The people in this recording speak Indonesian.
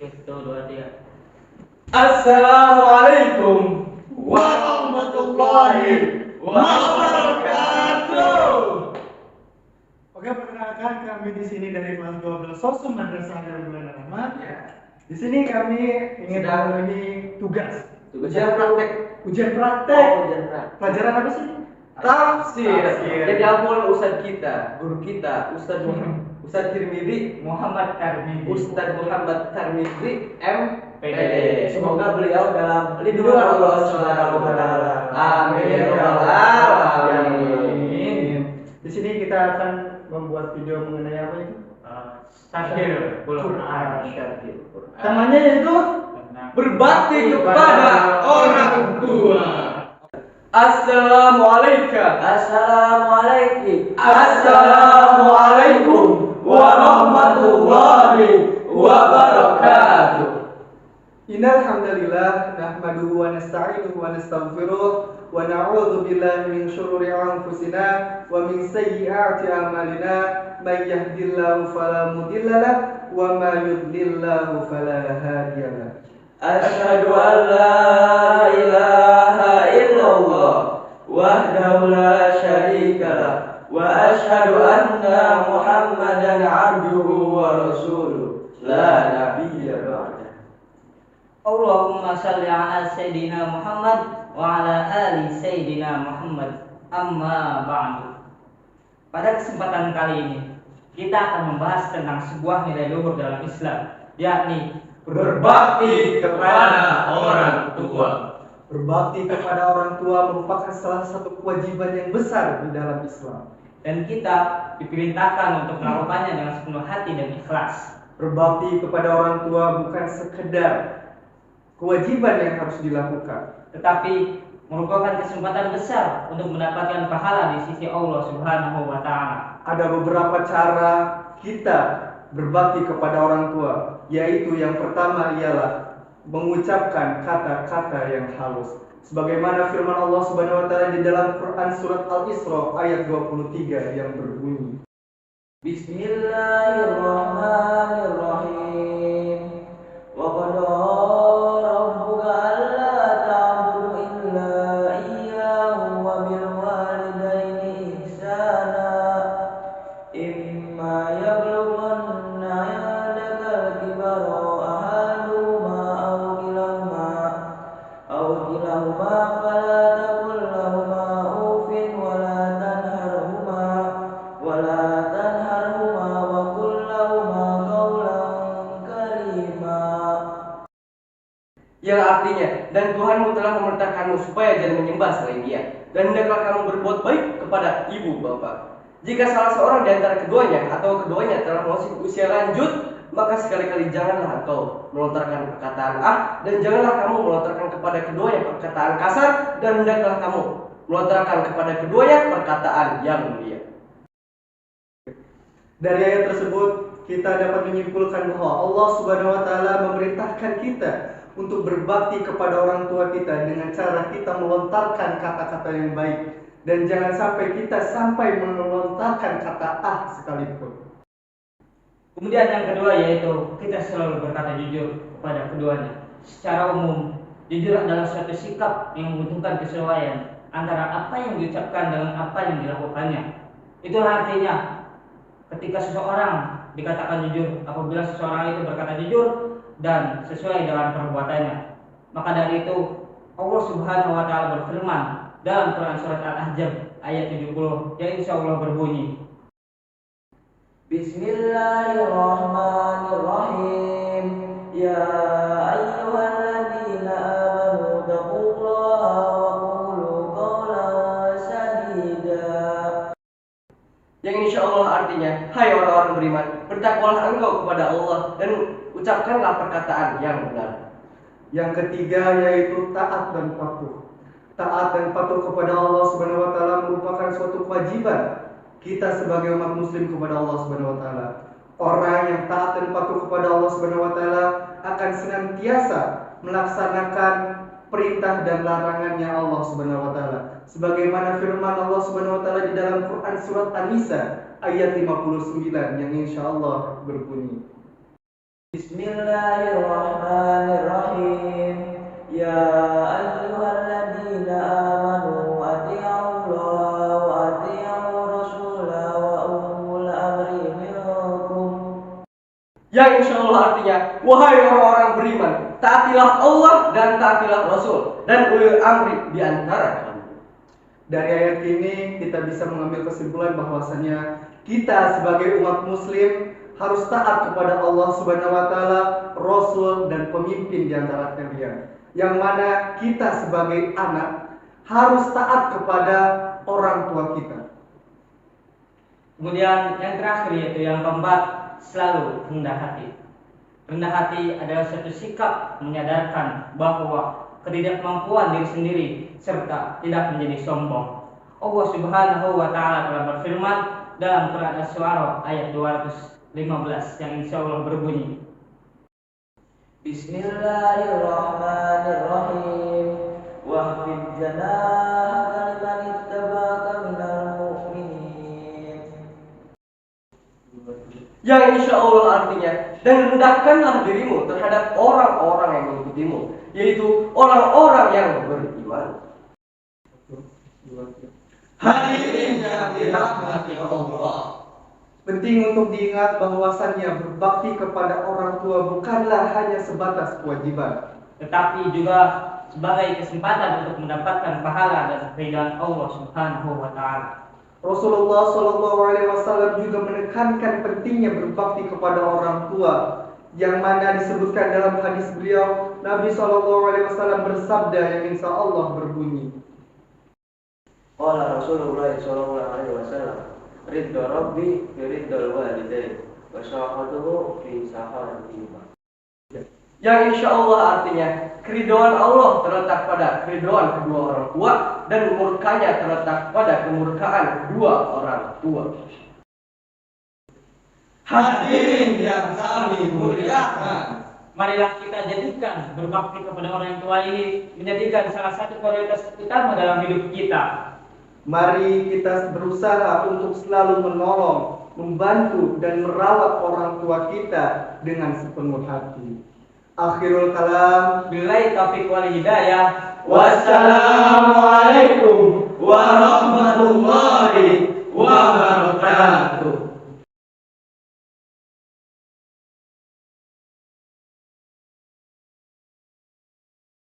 Satu, dua, tiga. Assalamualaikum warahmatullahi wabarakatuh. Oke, perkenalkan kami di sini dari kelas 12 Sosum Madrasah Darul Bulan Rahmat. Ya. Di sini kami ingin memenuhi tugas. Ujian praktek. Ujian praktek. Ujian praktek. Pelajaran apa sih? Tafsir. Tafsir. Jadi apa Ustadz kita, guru kita, Ustadz Tirmidzi, Muhammad Tarmizi. Ustadz Muhammad Tarmizi MPD. PD. Semoga beliau dalam lindungan Allah Subhanahu wa taala. Amin ya rabbal alamin. Di sini kita akan membuat video mengenai apa itu? Syarhil Quran. Syarhil Quran. Temanya yaitu Berbakti kepada orang tua. Assalamualaikum. Assalamualaikum warahmatullahi wabarakatuh. Innal hamdalillah nahmaduhu wa nasta'inuhu wa nastaghfiruh wa na'udzu billahi min shururi anfusina wa min sayyiati a'malina may yahdihillahu fala mudilla lahu wa may yudlillahu fala hadiya lahu. Asyhadu an la ilaha illallah wahdahu la syarikalah wa asyhadu anna Muhammadan abduhu wa rasuluh la nabiyya ba'dah. Allahumma shalli ala Sayyidina Muhammad wa ala ali Sayyidina Muhammad. Amma ba'du. Pada kesempatan kali ini kita akan membahas tentang sebuah nilai luhur dalam Islam, yakni Berbakti kepada orang tua. Berbakti kepada orang tua merupakan salah satu kewajiban yang besar di dalam Islam. dan kita diperintahkan untuk melakukannya dengan sepenuh hati dan ikhlas. Berbakti kepada orang tua bukan sekedar kewajiban yang harus dilakukan, Tetapi merupakan kesempatan besar untuk mendapatkan pahala di sisi Allah Subhanahu wa taala. ada beberapa cara kita berbakti kepada orang tua, yaitu yang pertama ialah mengucapkan kata-kata yang halus. Sebagaimana firman Allah Subhanahu wa taala di dalam Quran surat Al-Isra ayat 23 yang berbunyi, Bismillahirrahmanirrahim. Wa qada rabbuka alla ta'budu illa iyyahu wa bil walidayni ihsana. Imma yablughanna 'indaka al-kibara ahaduhuma aw kilahuma fala taqul lahumā uffin wa la tanharhumā wa qul lahumā qawlan karīmā. Yang artinya, dan Tuhanmu telah memerintahkanmu supaya jangan menyembah selain Dia, dan hendaklah kamu berbuat baik kepada ibu bapa. Jika salah seorang di antara keduanya atau keduanya telah memasuki usia lanjut, maka sekali-kali janganlah engkau melontarkan perkataan dan janganlah kamu melontarkan kepada keduanya perkataan kasar, dan hendaklah kamu melontarkan kepada keduanya perkataan yang mulia. dari ayat tersebut kita dapat menyimpulkan bahwa Allah Subhanahu wa taala memerintahkan kita untuk berbakti kepada orang tua kita dengan cara kita melontarkan kata-kata yang baik, dan jangan sampai kita melontarkan kata sekalipun. Kemudian yang kedua yaitu kita selalu berkata jujur kepada keduanya. Secara umum, jujur adalah suatu sikap yang membutuhkan kesesuaian antara apa yang diucapkan dengan apa yang dilakukannya. Itulah artinya ketika seseorang dikatakan jujur apabila seseorang itu berkata jujur dan sesuai dengan perbuatannya. Maka dari itu Allah Subhanahu wa taala berfirman dalam Quran surat Al-Ahzab ayat 70 yang insyaallah berbunyi, Bismillahirrahmanirrahim. Ya ayyuhalladzina amanu taqullaha wa qulu qawlan sadida. Yang insyaallah artinya, hai orang-orang beriman, bertakwalah engkau kepada Allah dan ucapkanlah perkataan yang benar. Yang ketiga yaitu taat dan patuh. Taat dan patuh kepada Allah Subhanahu wa taala merupakan suatu kewajiban kita sebagai umat muslim kepada Allah Subhanahu wa taala. Orang yang taat dan patuh kepada Allah Subhanahu wa taala akan senantiasa melaksanakan perintah dan larangannya Allah Subhanahu wa taala. Sebagaimana firman Allah Subhanahu wa taala di dalam Quran surat An-Nisa ayat 59 yang insyaallah berbunyi, Bismillahirrahmanirrahim. Ya ayyuhalladzina amanu athi'ullaha wa athi'ur rasula wa ulul amri minkum. Yang insya Allah artinya, wahai orang-orang beriman, taatilah Allah dan taatilah Rasul dan ulil amri di antara kamu. Dari ayat ini kita bisa mengambil kesimpulan bahwasanya kita sebagai umat muslim harus taat kepada Allah Subhanahu wa taala, Rasul dan pemimpin di antara kalian. Yang mana kita sebagai anak harus taat kepada orang tua kita. Kemudian yang terakhir yaitu yang keempat, selalu rendah hati. Rendah hati adalah suatu sikap menyadarkan bahwa ketidakmampuan diri sendiri serta tidak menjadi sombong. Allah Subhanahu wa taala telah berfirman dalam Quran Asy-Syu'ara ayat 215 yang insya Allah berbunyi, Bismillahirrahmanirrahim. Wahfid janahaka liman ittaba'aka minal mu'minin. Yang insya Allah artinya, dan rendahkanlah dirimu terhadap orang-orang yang mengikutimu, yaitu orang-orang yang beriman. Hadirin yang dirahmati Allah. Penting untuk diingat bahwasannya berbakti kepada orang tua bukanlah hanya sebatas kewajiban, tetapi juga sebagai kesempatan untuk mendapatkan pahala dan keridhaan Allah Subhanahu wa taala. Rasulullah SAW juga menekankan pentingnya berbakti kepada orang tua, yang mana disebutkan dalam hadis beliau, Nabi SAW bersabda yang insya Allah berbunyi, Qala Rasulullah sallallahu alaihi wasallam, ridha rabbi bi ridhal walidain wa syahadatuhu fi sahadihima. Yang insya Allah artinya, keridhaan Allah terletak pada keridhaan kedua orang tua dan murkanya terletak pada kemurkaan kedua orang tua. hadirin yang kami muliakan. Marilah kita jadikan berbakti kepada orang tua ini menjadikan salah satu prioritas utama dalam hidup kita. Mari kita berusaha untuk selalu menolong, membantu dan merawat orang tua kita dengan sepenuh hati. Akhirul kalam, Billahi taufiq wal hidayah. wassalamualaikum